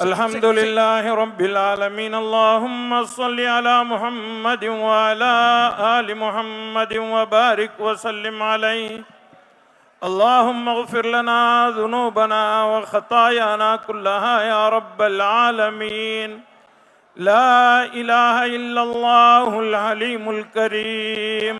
الحمد لله رب العالمين. اللهم صل على محمد وعلى آل محمد وبارك وسلم عليه. اللهم اغفر لنا ذنوبنا وخطايانا كلها يا رب العالمين. لا إله إلا الله العليم الكريم.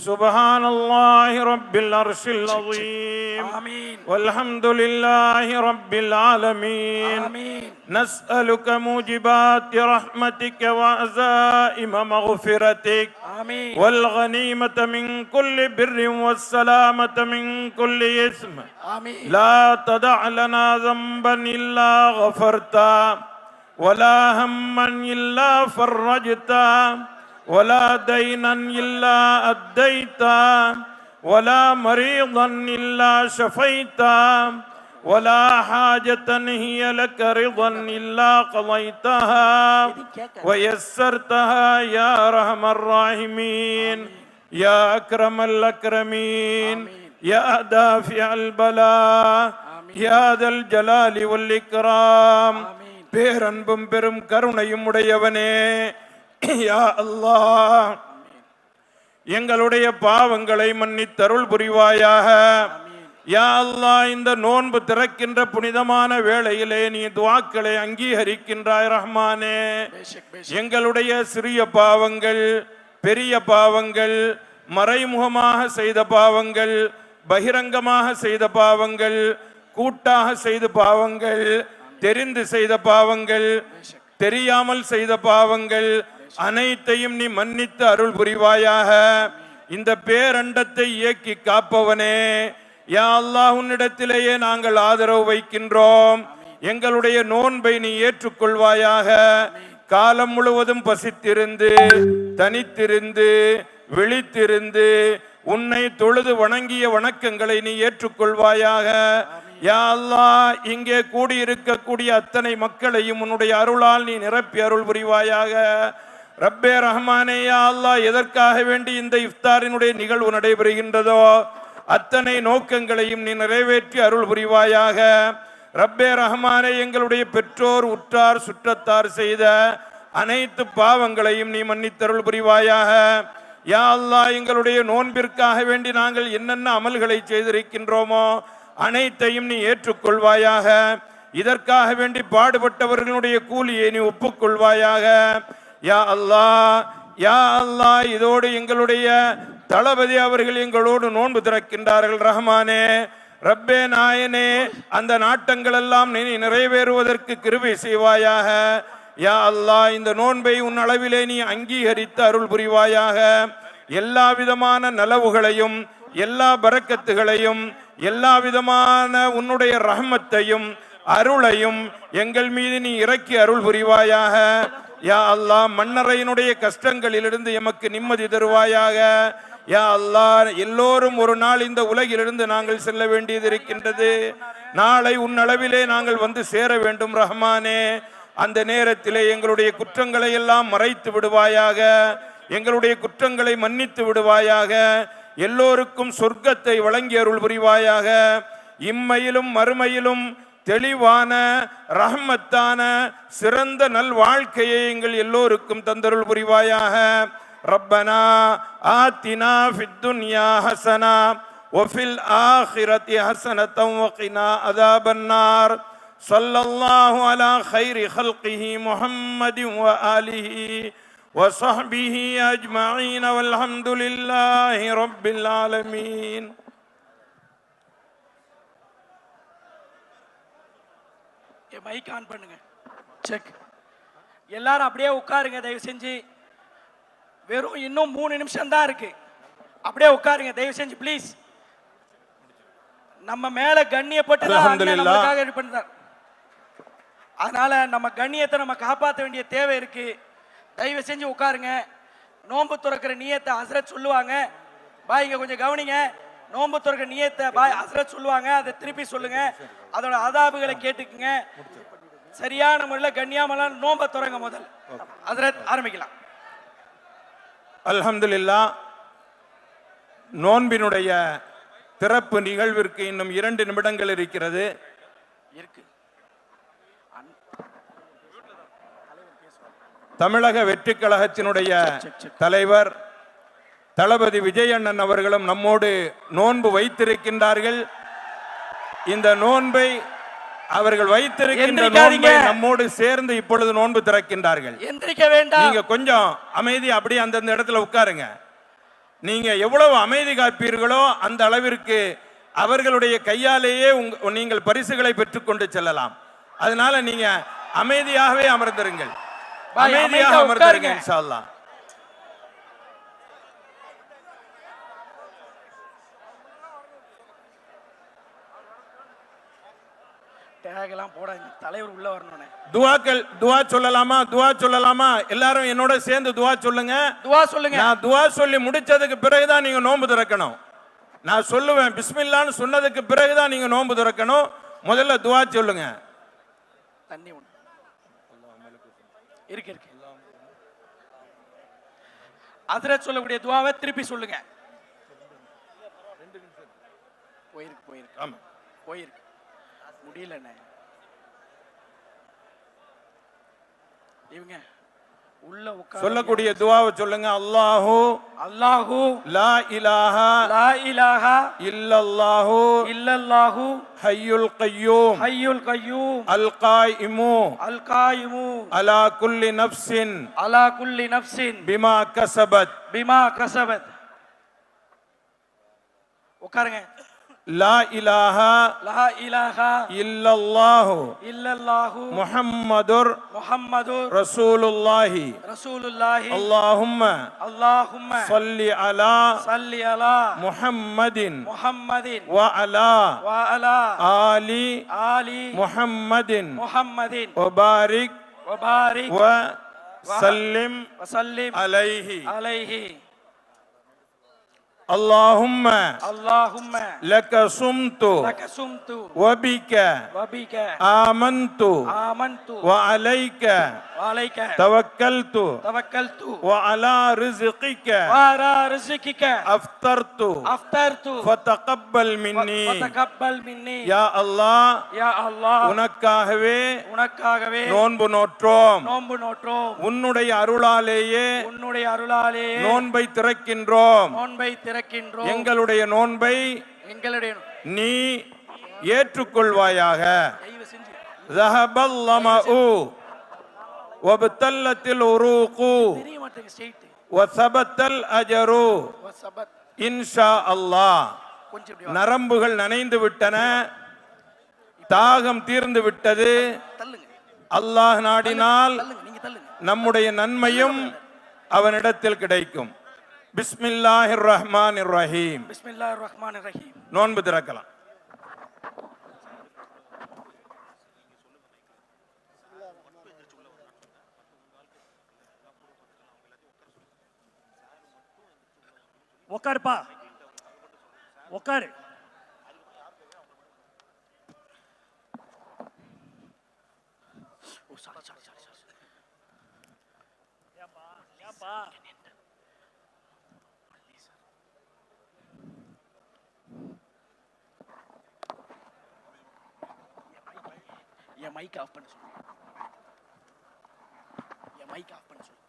سبحان الله رب العرش العظيم. آمين. والحمد لله رب العالمين. آمين. نسألك موجبات رحمتك وعزائم مغفرتك. آمين. والغنيمة من كل بر والسلامة من كل إثم. آمين. لا تدع لنا ذنبا إلا غفرتا، ولا هما إلا فرجتا، ولا دينا إلا أديتا، ولا مريضا إلا شفيتا، ولا حاجة هي لك رضا إلا قضيتها ويسرتها يا أرحم الراحمين. يا أكرم الأكرمين. يا دافع البلاء. يا ذا الجلال والإكرام. பேரன்பும் பெரும் கருணையும் உடையவனே, யா அல்லாஹ், எங்களுடைய பாவங்களை மன்னித்தருள் புரிவாயாக. யா அல்லாஹ், இந்த நோன்பு திறக்கின்ற புனிதமான வேளையிலே நீ துஆக்களை அங்கீகரிக்கின்றாய் ரஹ்மானே. எங்களுடைய சிறிய பாவங்கள், பெரிய பாவங்கள், மறைமுகமாக செய்த பாவங்கள், பகிரங்கமாக செய்த பாவங்கள், கூட்டாக செய்த பாவங்கள், தெரிந்து செய்த பாவங்கள், தெரியாமல் செய்த பாவங்கள் அனைத்தையும் நீ மன்னித்து அருள் புரிவாயாக. இந்த பேரண்டத்தை இயக்கி காப்பவனே, யா அல்லாஹ், உன்னிடத்திலேயே நாங்கள் ஆதரவு வைக்கின்றோம். எங்களுடைய நோன்பை நீ ஏற்றுக்கொள்வாயாக. காலம் முழுவதும் பசித்திருந்து, தனித்திருந்து, விழித்திருந்து உன்னை தொழுது வணங்கிய வணக்கங்களை நீ ஏற்றுக்கொள்வாயாக. யா அல்லாஹ், இங்கே கூடியிருக்கக்கூடிய அத்தனை மக்களையும் உன்னுடைய அருளால் நீ நிரப்பி அருள் புரிவாயாக. ரப்பே ரஹ்மானே, யா அல்லாஹ், எதற்காக வேண்டி இந்த இஃப்தாரினுடைய நிகழ்வு நடைபெறுகின்றதோ அத்தனை நோக்கங்களையும் நீ நிறைவேற்றி அருள் புரிவாயாக. ரப்பே ரஹ்மானே, எங்களுடைய பெற்றோர், உற்றார், சுற்றத்தார் செய்த அனைத்து பாவங்களையும் நீ மன்னித்தருள் புரிவாயாக. யா அல்லாஹ், எங்களுடைய நோன்பிற்காக வேண்டி நாங்கள் என்னென்ன அமல்களை செய்திருக்கின்றோமோ அனைத்தையும் நீ ஏற்றுக்கொள்வாயாக. இதற்காக வேண்டி பாடுபட்டவர்களுடைய கூலியை நீ ஒப்புக்கொள்வாயாக. யா அல்லாஹ், யா அல்லாஹ், இதோடு எங்களுடைய தளபதி அவர்கள் எங்களோடு நோன்பு திறக்கின்றார்கள் ரஹ்மானே. ரப்பே நாயனே, அந்த நாட்டங்கள் எல்லாம் நீ நிறைவேறுவதற்கு கிருபை செய்வாயாக. யா அல்லாஹ், இந்த நோன்பை உன் அளவிலே நீ அங்கீகரித்து அருள் புரிவாயாக. எல்லா விதமான நலவுகளையும், எல்லா பரக்கத்துகளையும், எல்லா விதமான உன்னுடைய ரஹ்மத்தையும் அருளையும் எங்கள் மீது நீ இறக்கி அருள் புரிவாயாக. யா அல்லாஹ், மன்னரையினுடைய கஷ்டங்களிலிருந்து எமக்கு நிம்மதி தருவாயாக. யா அல்லாஹ், எல்லோரும் ஒரு நாள் இந்த உலகிலிருந்து நாங்கள் செல்ல வேண்டியது இருக்கின்றது. நாளை உன் அளவிலே நாங்கள் வந்து சேர வேண்டும் ரஹ்மானே. அந்த நேரத்திலே எங்களுடைய குற்றங்களை எல்லாம் மறைத்து விடுவாயாக. எங்களுடைய குற்றங்களை மன்னித்து விடுவாயாக. எல்லோருக்கும் சொர்க்கத்தை வழங்கி அருள் புரிவாயாக. இம்மையிலும் மறுமையிலும் தெளிவான ரஹ்மத்தான சிறந்த நல் வாழ்க்கையை எங்கள் எல்லோருக்கும் தந்தருள் புரிவாயாக. ரப்பனா ஆத்தினா ஃபித் துன்யா ஹஸனா வஃபில் ஆখিরাতি ஹஸனத்தன் வகினா அஸாபன்னார். ஸல்லல்லாஹு அலா கைரி ஹல்கிஹி முஹம்மதின் வ ஆலிஹி وصحبه أجمعين والحمد لله رب العالمين. மைக் ஆன் பண்ணுங்க. செக். எல்லாரும் அப்படியே உட்காருங்க தயவு செஞ்சு. வெறும் இன்னும் 3 நிமிஷம் தான் இருக்கு. அப்படியே உட்காருங்க தயவு செஞ்சு ப்ளீஸ். நம்ம மேல கண்ணியப்பட்டு நமக்காக இது பண்றார். அதனால நம்ம கண்ணியத்தை நம்ம காப்பாற்ற வேண்டிய தேவை இருக்கு. தயவு செஞ்சு உட்காருங்க. நோன்பு துறக்கிற நியத்தை ஹஸ்ரத் சொல்லுவாங்க. பாய்ங்க கொஞ்சம் கவனிங்க. நோன்பு துறக்கிற நியத்தை பாய் ஹஸ்ரத் சொல்லுவாங்க. அதை திருப்பி சொல்லுங்க. அதோட ஆதாபுகளை கேட்டுக்குங்க. சரியான முறையில் கண்ணியமான நோன்பை துறங்க. முதல் ஹஸ்ரத் ஆரம்பிக்கலாம். அல்ஹம்துலில்லாஹ், நோன்பினுடைய திறப்பு நிகழ்விற்கு இன்னும் 2 நிமிடங்கள் இருக்கிறது. தமிழக வெற்றி கழகத்தினுடைய தலைவர் தளபதி விஜயண்ணன் அவர்களும் நம்மோடு நோன்பு வைத்திருக்கின்றார்கள். இந்த நோன்பை அவர்கள் வைத்திருக்கின்ற நோன்பை நம்மோடு சேர்ந்து இப்பொழுது நோன்பு திறக்கின்றார்கள். எந்திரிக்க வேண்டாம். நீங்க கொஞ்சம் அமைதி அப்படியே அந்தந்த இடத்துல உட்காருங்க. நீங்க எவ்வளவு அமைதி காப்பீர்களோ அந்த அளவிற்கு அவர்களுடைய கையாலேயே நீங்கள் பரிசுகளை பெற்றுக்கொண்டு செல்லலாம். அதனால நீங்க அமைதியாகவே அமர்ந்திருங்கள். அமைதியாக அமர்ந்திருங்க இன்ஷா அல்லாஹ். தலைவர் உள்ள வரணும். துவா சொல்லலாமா? துவா சொல்லலாமா? எல்லாரும் என்னோட சேர்ந்து துவா சொல்லுங்க. துவா சொல்லுங்க. நான் துவா சொல்லி முடிச்சதுக்கு பிறகுதான் நீங்க நோன்பு திறக்கணும். நான் சொல்லுவேன் பிஸ்மில்லான்னு சொன்னதுக்கு பிறகுதான் நீங்க நோன்பு திறக்கணும். முதல்ல துவா சொல்லுங்க. தண்ணி இருக்கு. ஹஜ்ரத் சொல்லக்கூடிய துவாவை திருப்பி சொல்லுங்க. போயிருக்கு. ஆமா போயிருக்கு. முடியலண்ணே. இவங்க உள்ள சொல்லக்கூடிய துவாவை சொல்லுங்க. அல்லாஹு அல்லாஹு லா இலாஹா லா இலாஹா இல்லல்லாஹு இல்லல்லாஹு ஹய்யுல் கய்யூம் ஹய்யுல் கய்யூம் அல் காயிமு அலா குல்லி நஃப்ஸின் பிமா கஸபத். உட்காருங்க. லா இலாஹா இல்லல்லாஹு முஹம்மதுர் ரசூலுல்லாஹி அல்லாஹும்ம ஸல்லி அலா முஹம்மதின் வ அலா ஆலி முஹம்மதின் வ பாரிக் வ சல்லிம் அலைஹி. اللهم لك صمت وبك آمنت وعليك توكلت وعلى رزقك أفطرت فتقبل مني يا الله உனக்காகவே நோன்பு நோற்றோம். உன்னுடைய அருளாலேயே நோன்பை திறக்கின்றோம். எங்களுடைய நோன்பை நீ ஏற்றுக்கொள்வாயாக. ذهبல் லமஉ வபத்தல்லத்தில் உரூகு வஸபத்தல் அஜரு இன்ஷா அல்லாஹ். நரம்புகள் நனைந்து விட்டன, தாகம் தீர்ந்து விட்டது. அல்லாஹ் நாடினால் நம்முடைய நன்மையும் அவனிடத்தில் கிடைக்கும். பிஸ்மில்லாஹிர் ரஹ்மானிர் ரஹீம். நோன்பு திறக்கலாம். உட்காருப்பா, உட்காரு. என் மைக் ஆஃப் பண்ண சொல்லு. என் மைக் ஆஃப் பண்ண சொல்லு.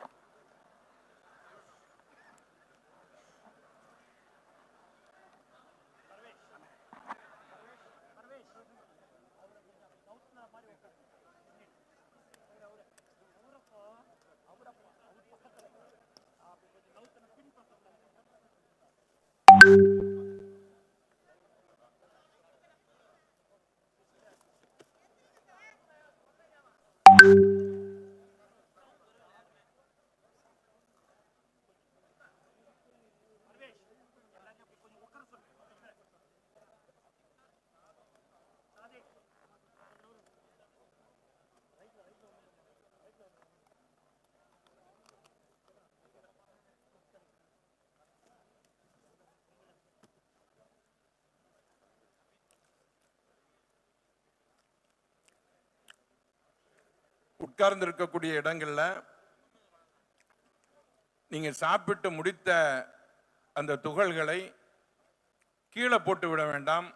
உட்கார்ந்து இருக்கக்கூடிய இடங்கள்ல நீங்க சாப்பிட்டு முடித்த அந்த துகள்களை கீழே போட்டு விட வேண்டாம்.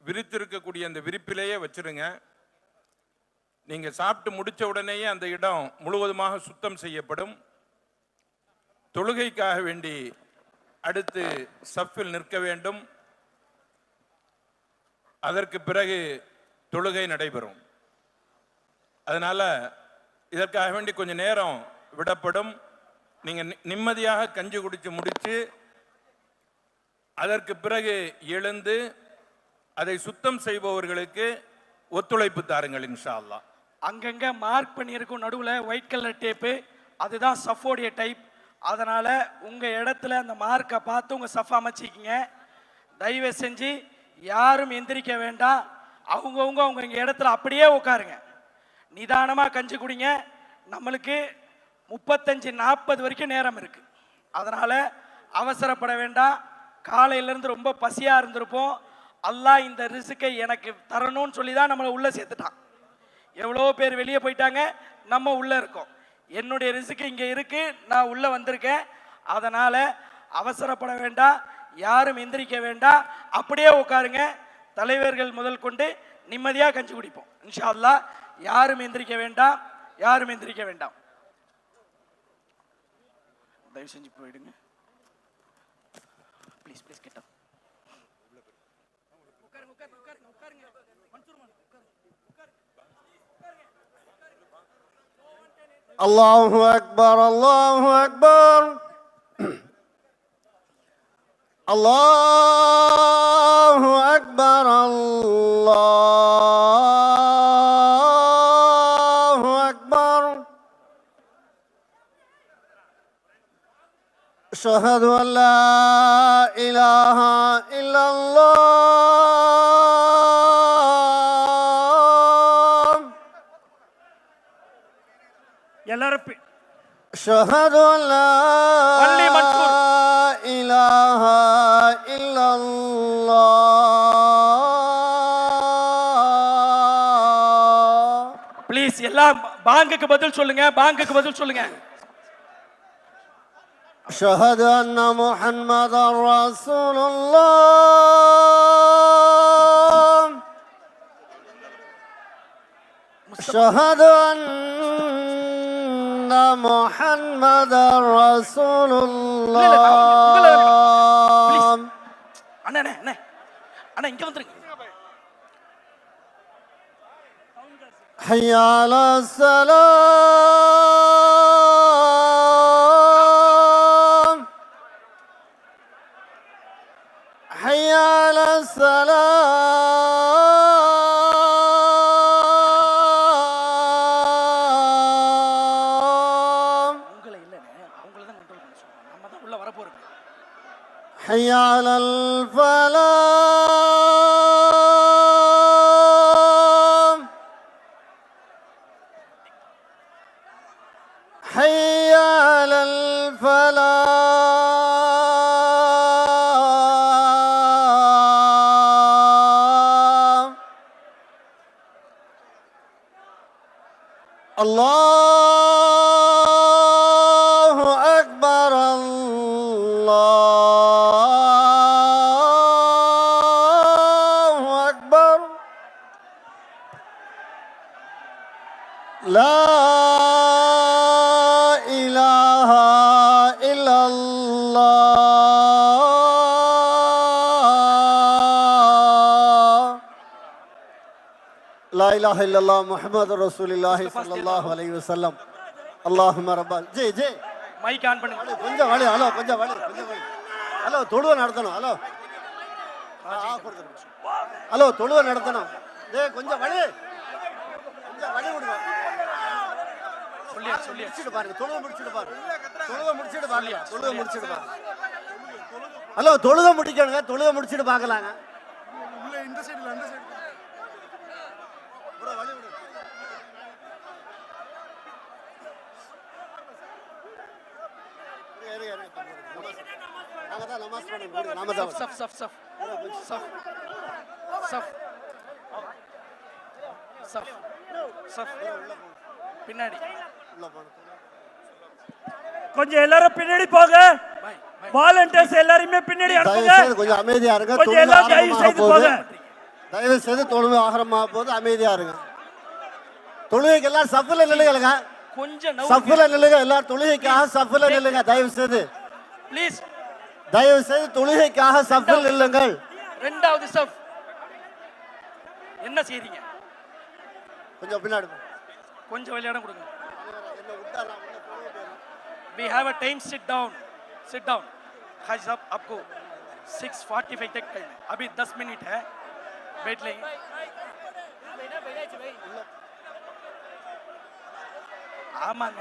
விரித்திருக்கக்கூடிய அந்த விரிப்பிலேயே வச்சிருங்க. நீங்க சாப்பிட்டு முடிச்ச உடனேயே அந்த இடம் முழுவதுமாக சுத்தம் செய்யப்படும். தொழுகைக்காக வேண்டி அடுத்து சஃபில் நிற்க வேண்டும். அதற்கு பிறகு தொழுகை நடைபெறும். அதனால இதற்காக வேண்டி கொஞ்சம் நேரம் விடப்படும். நீங்க நிம்மதியாக கஞ்சி குடிச்சு முடிச்சு அதற்கு பிறகு எழுந்து அதை சுத்தம் செய்பவர்களுக்கு ஒத்துழைப்பு தாருங்கள் இன்ஷா அல்லாஹ். அங்கங்க மார்க் பண்ணியிருக்கும் நடுவில் ஒயிட் கலர் டேப்பு, அதுதான் சஃபோடைய டைப். அதனால உங்க இடத்துல அந்த மார்க்கை பார்த்து உங்க சஃப் அமைச்சிக்கிங்க. தயவு செஞ்சு யாரும் எந்திரிக்க வேண்டாம். அவங்கவுங்க அவங்க இடத்துல அப்படியே உட்காருங்க. நிதானமாக கஞ்சி குடிங்க. நம்மளுக்கு 35-40 வரைக்கும் நேரம் இருக்கு. அதனால அவசரப்பட வேண்டாம். காலையிலேருந்து ரொம்ப பசியாக இருந்திருப்போம். அல்லாஹ் இந்த ரிஸ்கை எனக்கு தரணும்னு சொல்லி தான் நம்மளை உள்ளே சேர்த்துட்டான். எவ்வளோ பேர் வெளியே போயிட்டாங்க, நம்ம உள்ளே இருக்கோம். என்னுடைய ரிஸ்க் இங்கே இருக்கு, நான் உள்ளே வந்திருக்கேன். அதனால் அவசரப்பட வேண்டாம், யாரும் எந்திரிக்க வேண்டாம், அப்படியே உட்காருங்க. தலைவர்கள் முதல் கொண்டு நிம்மதியாக கஞ்சி குடிப்போம் இன்ஷா அல்லாஹ். யாரும் எந்திரிக்க வேண்டாம், யாரும் எந்திரிக்க வேண்டாம். தயவு செஞ்சு போயிடுங்க ப்ளீஸ் ப்ளீஸ். கேட்டா அல்லாஹு அக்பர், அல்லாஹு அக்பர், அல்லாஹு அக்பர், அல்லாஹு அக்பர். அஷ்ஹது அன் லா இலாஹா இல்லல்லாஹ். எல்லாரும் அஷ்ஹது அன் லா இலாஹா இல்லல்லாஹ். ப்ளீஸ் எல்லாம் பாங்குக்கு பதில் சொல்லுங்க, பாங்குக்கு பதில் சொல்லுங்க. أشهد أن محمدا رسول الله. أشهد أن محمدا رسول الله. அண்ணா அண்ணா அண்ணா அண்ணா இங்க வந்துருங்க. حي على السلام، حي على السلام. உங்களை இல்லைண்ணே, அவங்கள தான் கண்ட்ரோல் பண்ண சொல்லுவாங்க. நம்ம தான் உள்ள வர போறோம். حي على الفلاح، حي على الفلاح. الله أكبر، الله أكبر. لا إله إلا الله. لا إله إلا الله محمد رسول الله صلى الله عليه وسلم. اللهم رب ஜே ஜே மைக் ஆன் பண்ணுங்க. கொஞ்சம் வலி. ஹலோ கொஞ்சம் வலி, கொஞ்சம் வலி. ஹலோ தொழுவ நடத்தணும். ஹலோ ஹலோ தொழுவ நடத்தணும். கொஞ்சம் வலி, கொஞ்சம் வலி விடுங்க. முடிச்சிட்டு பாருங்க, தொழுவ முடிச்சிட்டு பாருங்க, தொழுவ முடிச்சிட்டு பாருங்க, தொழுவ முடிச்சிட்டு பாருங்க. ஹலோ தொழுவ முடிக்கணுங்க, தொழுவ முடிச்சிட்டு பார்க்கலாங்க. உள்ள இந்த சைடுல அந்த சைடு வலி விடு. நாம தான் நமாஸ் பண்ணணும். நாம தான் சஃப் சஃப் சஃப் சஃப் சஃப் சஃப் சஃப் பின்னாடி உள்ள போணும். கொஞ்சம் எல்லாரும் பின்னாடி போங்க. பாய் பாய். வாலண்டியர்ஸ் எல்லாரும் பின்னாடி தயவு அனுப்புங்க. செய்து கொஞ்சம் அமைதியா இருங்க. கொஞ்சம் தொழுகை எல்லாம் தயவு ஆரம்பமாக செய்து போகுது. போங்க. தயவு செய்து தொழுகை ஆரம்பமாக போகுது, அமைதியா இருங்க. தொழுகைக்கு எல்லாம் சஃப்ல நில்லுங்க. கொஞ்சம் சஃப்ல நில்லுங்க. எல்லாரும் தொழுகைக்காக சஃப்ல நில்லுங்க. தயவு செய்து ப்ளீஸ். தயவு செய்து தொழுகைக்காக சஃப்ல நில்லுங்கள். இரண்டாவது சஃப். என்ன செய்றீங்க? கொஞ்சம் பின்னாடி கொஞ்சம் விளையாட கொடுங்க. We have a time. Sit down. Sit down. हाजी साहब आपको 6:45 तक टाइम है. अभी 10 मिनट है. बैठ लेंगे. ஆமாங்க,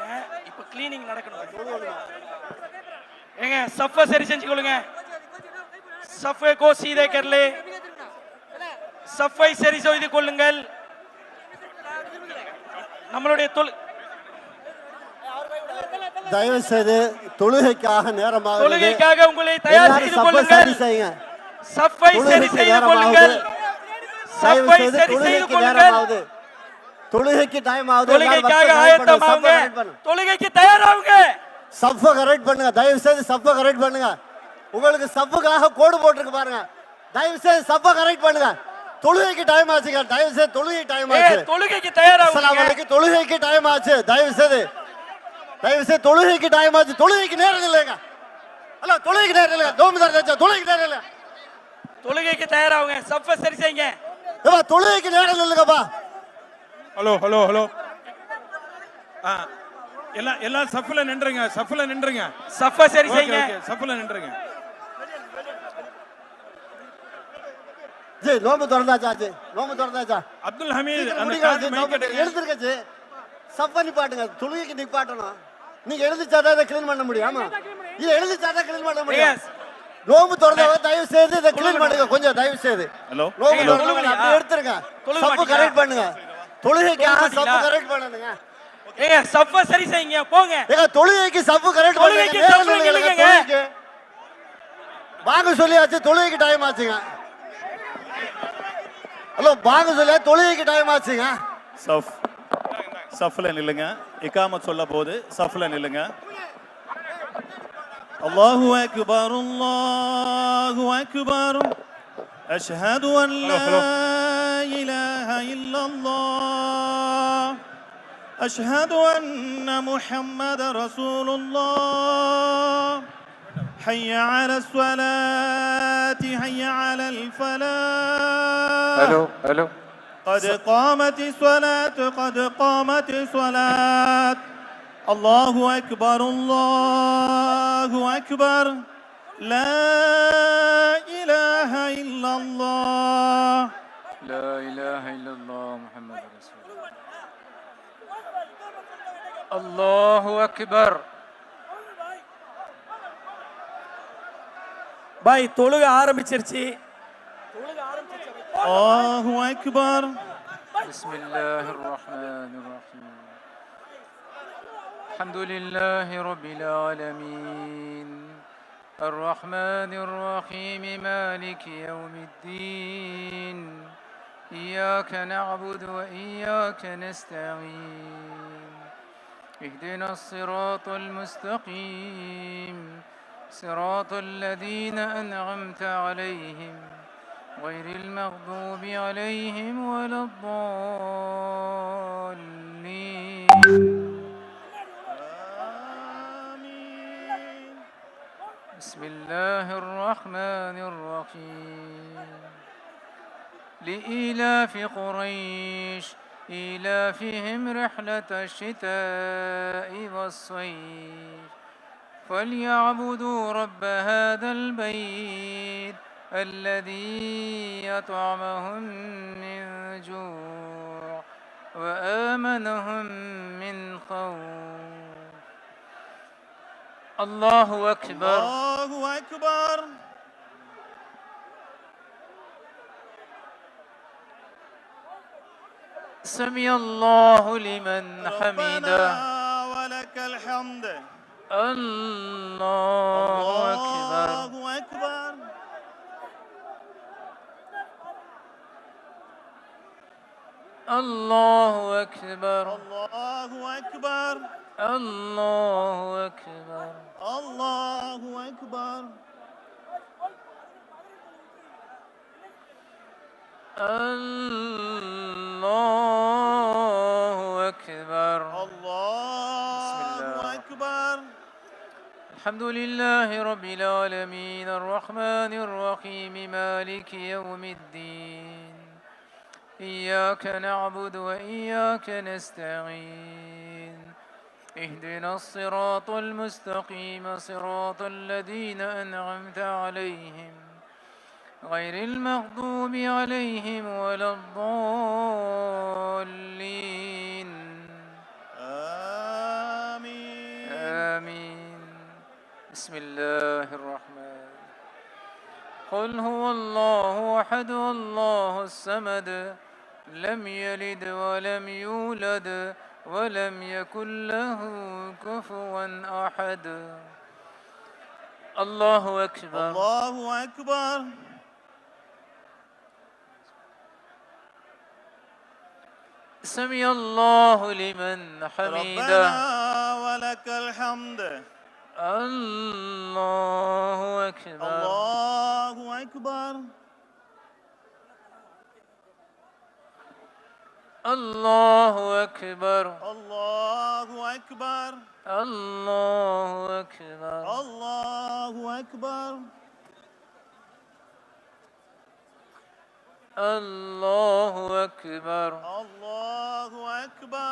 இப்போ கிளீனிங் நடக்கணும். ஏங்க சஃபை சரி செஞ்சுக்கொள்ளுங்க. சஃபை கோ சீதே कर ले. சஃபை சரி செய்து கொள்ளுங்கள். நம்மளுடைய தயவு செய்து தொழுகைக்காக நேரமாக தொழுகைக்காக உங்களை தயார் செய்து கொள்ளுங்கள். சஃபை சரி செய்து கொள்ளுங்கள். சஃபை சரி செய்து கொள்ளுங்கள். தொழுகைக்கு டைம் ஆகுது. தொழுகைக்காக ஆயத்தமாகுங்க. தொழுகைக்கு தயாராகுங்க. சஃபை கரெக்ட் பண்ணுங்க. தயவு செய்து சஃபை கரெக்ட் பண்ணுங்க. உங்களுக்கு சஃபுக்காக கோடு போட்டுருக்கு பாருங்க. தயவு செய்து சஃபை கரெக்ட் பண்ணுங்க. தொழுகைக்கு டைம் ஆச்சுங்க. தயவு செய்து தொழுகை டைம் ஆச்சு. தொழுகைக்கு தயாராகுங்க. அஸ்ஸலாமு அலைக்கும். தொழுகைக்கு டைம் ஆச்சு. தயவு செய்து தொழுகைக்கு டைம் ஆச்சு. தொழுகைக்கு நேரம் இல்லைங்க. ஹலோ, தொழுகைக்கு நேரம் இல்லைங்க. தொழுகைக்கு நேரம் இல்லை. தொழுகைக்கு தயாராகுங்க. சஃபை சரி செய்யுங்க. ஏப்பா தொழுகைக்கு நேரம் இல்லைங்கப்பா. Hello hello hello. எல்லாம் சஃப்ல நின்றுங்க. சஃப்ல நின்றுங்க. சஃபை சரி செய்யுங்க. சஃப்ல நின்றுங்க. ஜி நோம்பு திறந்தாச்சா? நோம்பு திறந்தாச்சா? அப்துல் ஹமீத் எழுந்திருக்கச்சு. சஃபை நிப்பாட்டுங்க. தொழுகைக்கு நிப்பாட்டணும். நீங்க எழுதிச்சாதான் இதை கிளீன் பண்ண முடியும். ஆமா, இதை எழுதிச்சாதான் கிளீன் பண்ண முடியும். நோம்பு திறந்தவங்க தயவு செய்து இதை கிளீன் பண்ணுங்க. கொஞ்சம் தயவு செய்து நோம்பு திறந்தவங்க அப்படியே எடுத்துருங்க. சஃபை கரெக்ட் பண்ணுங்க. தொழுகைக்காக சஃபை கரெக்ட் பண்ணுங்க. ஏங்க சஃபை சரி செய்யுங்க. போங்க. ஏங்க தொழுகைக்கு சஃபை கரெக்ட் பண்ணுங்க. தொழுகைக்கு வாங்க சொல்லியாச்சு. தொழுகைக்கு டைம் ஆச்சுங்க. ஹலோ, வாங்க சொல்லியா. தொழுகைக்கு டைம் ஆச்சுங்க. சஃப்ல நில்லுங்க. இகாமத் சொல்ல போது சஃப்ல நில்லுங்க. அல்லாஹு அக்பர் அல்லாஹு அக்பர் அஷ்ஹது அன் லா இலாஹ இல்லல்லாஹ் அஷ்ஹது அன்ன முஹம்மதர் ரசூலுல்லாஹ் حي على الصلاة حي على الفلاح. الو قد قامت الصلاة قد قامت الصلاة. الله أكبر الله أكبر لا إله إلا الله لا إله إلا الله محمد رسول الله. الله أكبر. பாய் தொழுக ஆரம்பிச்சிருச்சு. الله أكبر. بسم الله الرحمن الرحيم. الحمد لله رب العالمين الرحمن الرحيم مالك يوم الدين إياك نعبد وإياك نستعين اهدنا الصراط المستقيم صراط الذين أنعمت عليهم غير المغضوب عليهم ولا الضالين. آمين. بسم الله الرحمن الرحيم. لإيلاف قريش إيلافهم رحلة الشتاء والصيف فليعبدوا رب هذا البيت الذي أطعمهم من جوع وآمنهم من خوف. الله أكبر. الله أكبر. سمع الله لمن حمده. ربنا ولك الحمد. الله أكبر. الله أكبر. الله أكبر. الله أكبر. الله أكبر. الله أكبر. الله الله أكبر. الحمد لله رب العالمين الرحمن الرحيم مالك يوم الدين إياك نعبد وإياك نستعين اهدنا الصراط المستقيم صراط الذين أنعمت عليهم غير المغضوب عليهم ولا الضالين آمين. آمين. بسم الله الرحمن. قل هو الله أحد الله الصمد لم يلد ولم يولد ولم يكن له كفوا أحد. الله أكبر. الله أكبر. سمع الله لمن حمده. ربنا ولك الحمد. الله أكبر. الله أكبر. الله أكبر. الله أكبر. الله أكبر. الله أكبر. الله أكبر. الله أكبر.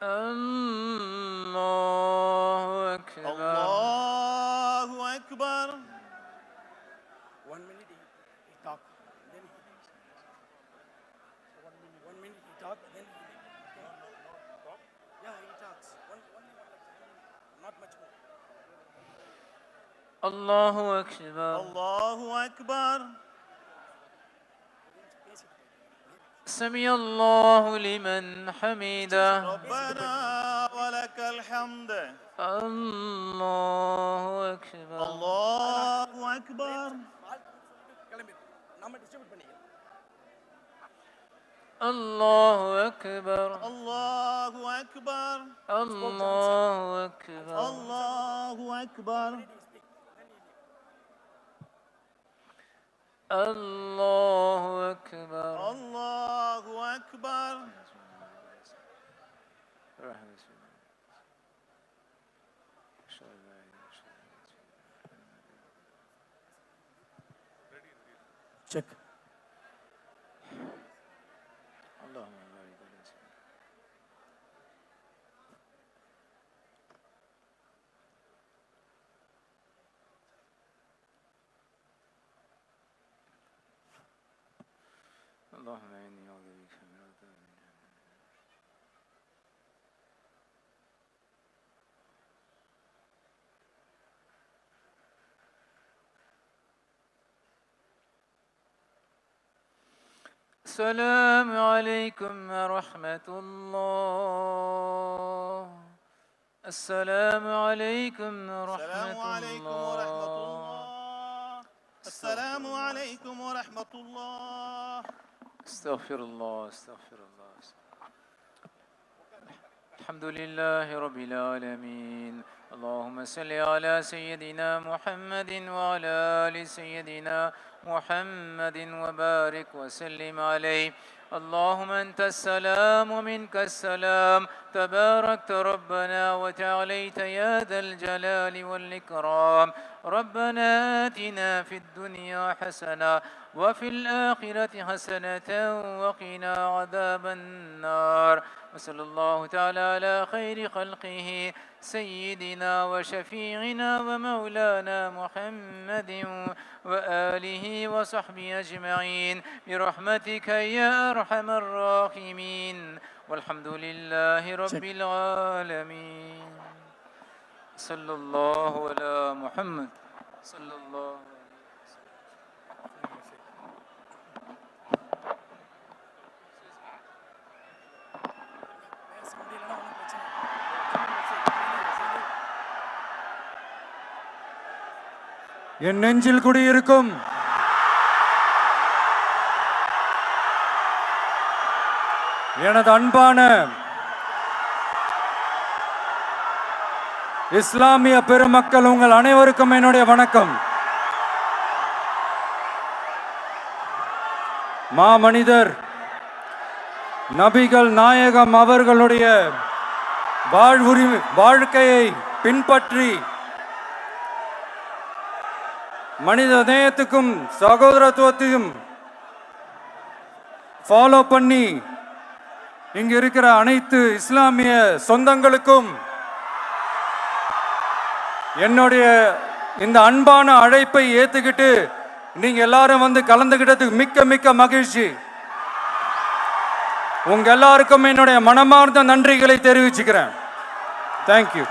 الله أكبر. الله أكبر. 1 minute he talk, then he 1 minute he talk, then he yeah he talks not much more. الله أكبر. الله أكبر. سمع الله لمن حمده. ربنا ولك الحمد. الله أكبر. الله أكبر. நம்ம டிஸ்ட்ரிபியூட் பண்ணிக்கலாம். الله أكبر. الله أكبر. الله أكبر. الله أكبر. الله أكبر. الله أكبر. செக். اللهم بارك على سيدنا. اللهم إني أعوذ بك من عذاب جهنم. السلام عليكم ورحمة الله. السلام عليكم ورحمة السلام عليكم ورحمة الله. السلام عليكم ورحمة الله. استغفر الله استغفر الله. الحمد لله رب العالمين. اللهم صل على سيدنا محمد وعلى آل سيدنا محمد وبارك وسلم عليه. اللهم أنت السلام ومنك السلام تباركت ربنا وتعاليت يا ذا الجلال والإكرام. ربنا آتنا في الدنيا حسنة وفي الآخرة حسنة وقنا عذاب النار. وصلى الله تعالى على خير خلقه سيدنا وشفيعنا ومولانا محمد وآله وصحبه أجمعين برحمتك يا أرحم الراحمين. والحمد لله رب العالمين. صلى الله على محمد صلى الله عليه وسلم. என் நெஞ்சில் குடியிருக்கும் எனது அன்பான இஸ்லாமிய பெருமக்கள் உங்கள் அனைவருக்கும் என்னுடைய வணக்கம். மாமனிதர் நபிகள் நாயகம் அவர்களுடைய வாழ்க்கையை பின்பற்றி மனித நேயத்துக்கும் சகோதரத்துவத்தையும் ஃபாலோ பண்ணி இங்க இருக்கிற அனைத்து இஸ்லாமிய சொந்தங்களுக்கும் என்னுடைய இந்த அன்பான அழைப்பை ஏத்துக்கிட்டு நீங்க எல்லாரும் வந்து கலந்துகிட்டதுக்கு மிக்க மிக்க மகிழ்ச்சி. உங்க எல்லாருக்கும் என்னுடைய மனமார்ந்த நன்றிகளை தெரிவிச்சுக்கிறேன். தேங்க்யூ.